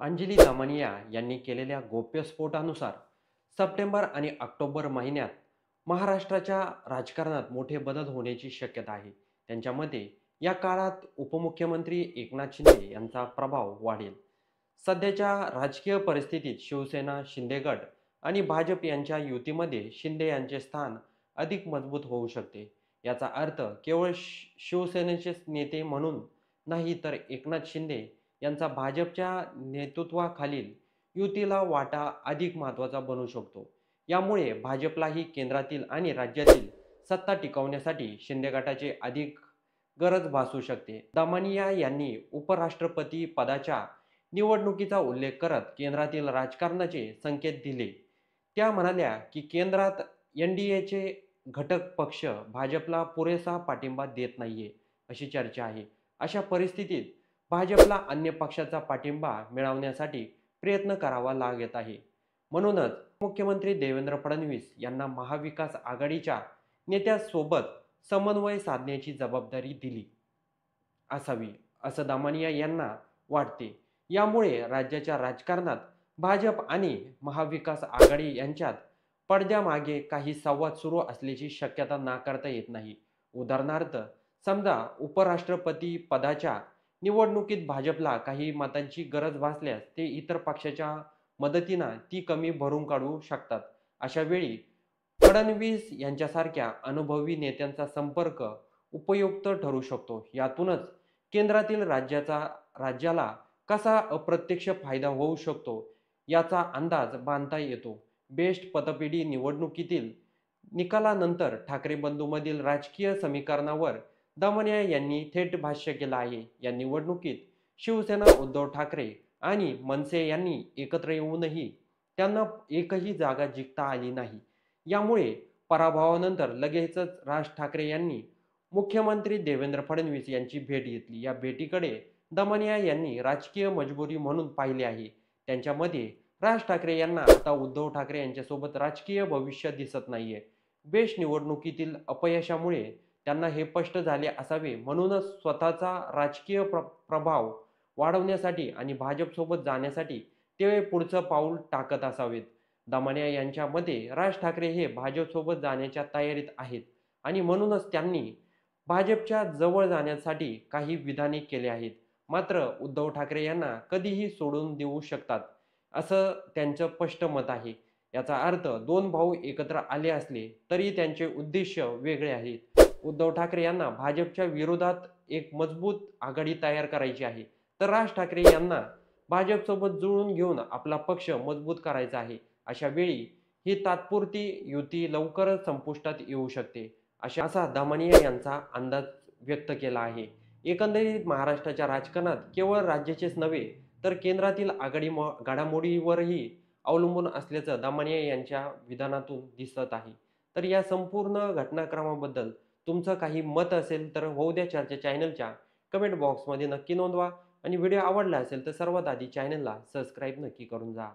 अंजली दमनिया यांनी केलेल्या गौप्यस्फोटानुसार सप्टेंबर आणि ऑक्टोबर महिन्यात महाराष्ट्राच्या राजकारणात मोठे बदल होण्याची शक्यता आहे. त्यांच्या मते या काळात उपमुख्यमंत्री एकनाथ शिंदे यांचा प्रभाव वाढेल. सध्याच्या राजकीय परिस्थितीत शिवसेना, शिंदे गट आणि भाजप यांच्या युतीमध्ये शिंदे यांचे स्थान अधिक मजबूत होऊ शकते. याचा अर्थ केवळ शिवसेनेचे नेते म्हणून नाही, तर एकनाथ शिंदे यांचा भाजपच्या नेतृत्वाखालील युतीला वाटा अधिक महत्त्वाचा बनू शकतो. यामुळे भाजपलाही केंद्रातील आणि राज्यातील सत्ता टिकवण्यासाठी शिंदे गटाची अधिक गरज भासू शकते. दमानिया यांनी उपराष्ट्रपती पदाच्या निवडणुकीचा उल्लेख करत केंद्रातील राजकारणाचे संकेत दिले. त्या म्हणाल्या की केंद्रात एनडीएचे घटक पक्ष भाजपला पुरेसा पाठिंबा देत नाहीये, अशी चर्चा आहे. अशा परिस्थितीत भाजपला अन्य पक्षाचा पाठिंबा मिळवण्यासाठी प्रयत्न करावा लागत आहे. म्हणूनच मुख्यमंत्री देवेंद्र फडणवीस यांना महाविकास आघाडीच्या नेत्यांसोबत समन्वय साधण्याची जबाबदारी दिली असावी, असं दामानिया यांना वाटते. यामुळे राज्याच्या राजकारणात भाजप आणि महाविकास आघाडी यांच्यात पडद्यामागे काही संवाद सुरू असल्याची शक्यता नाकारता येत नाही. उदाहरणार्थ, समजा उपराष्ट्रपती पदाच्या निवडणुकीत भाजपला काही मतांची गरज भासल्यास ते इतर पक्षाच्या मदतीनं ती कमी भरून काढू शकतात. अशा वेळी फडणवीस यांच्यासारख्या अनुभवी नेत्यांचा संपर्क उपयुक्त ठरू शकतो. यातूनच केंद्रातील राज्याला कसा अप्रत्यक्ष फायदा होऊ शकतो याचा अंदाज बांधता येतो. बेस्ट पतपेढी निवडणुकीतील निकालानंतर ठाकरे बंधूंमधील राजकीय समीकरणावर दमनिया यांनी थेट भाष्य केलं आहे. या निवडणुकीत शिवसेना, उद्धव ठाकरे आणि मनसे यांनी एकत्र येऊनही त्यांना एकही जागा जिंकता आली नाही. यामुळे पराभवानंतर लगेचच राज ठाकरे यांनी मुख्यमंत्री देवेंद्र फडणवीस यांची भेट घेतली. या भेटीकडे दमनिया यांनी राजकीय मजबुरी म्हणून पाहिले आहे. त्यांच्या मते राज ठाकरे यांना आता उद्धव ठाकरे यांच्यासोबत राजकीय भविष्य दिसत नाहीये. बेस्ट निवडणुकीतील अपयशामुळे त्यांना हे स्पष्ट झाले असावे. म्हणूनच स्वतःचा राजकीय प्रभाव वाढवण्यासाठी आणि भाजपसोबत जाण्यासाठी ते पुढचं पाऊल टाकत असावेत. दमनिया यांच्या मते राज ठाकरे हे भाजपसोबत जाण्याच्या तयारीत आहेत आणि म्हणूनच त्यांनी भाजपच्या जवळ जाण्यासाठी काही विधाने केली आहेत. मात्र उद्धव ठाकरे यांना कधीही सोडून देऊ शकतात, असं त्यांचं स्पष्ट मत आहे. याचा अर्थ दोन भाऊ एकत्र आले असले तरी त्यांचे उद्देश वेगळे आहेत. उद्धव ठाकरे यांना भाजपच्या विरोधात एक मजबूत आघाडी तयार करायची आहे, तर राज ठाकरे यांना भाजपसोबत जुळवून घेऊन आपला पक्ष मजबूत करायचा आहे. अशा वेळी ही तात्पुरती युती लवकरच संपुष्टात येऊ शकते, असा दमनिया यांचा अंदाज व्यक्त केला आहे. एकंदरीत महाराष्ट्राच्या राजकारणात केवळ राज्याचेच नव्हे, तर केंद्रातील आघाडी घडामोडीवरही अवलंबून असल्याचं दमनिया यांच्या विधानातून दिसत आहे. तर या संपूर्ण घटनाक्रमाबद्दल तुमचं काही मत असेल तर होऊ द्या चर्चा चॅनलच्या कमेंट बॉक्समध्ये नक्की नोंदवा आणि व्हिडिओ आवडला असेल तर सर्वात आधी चॅनलला सबस्क्राईब नक्की करून जा.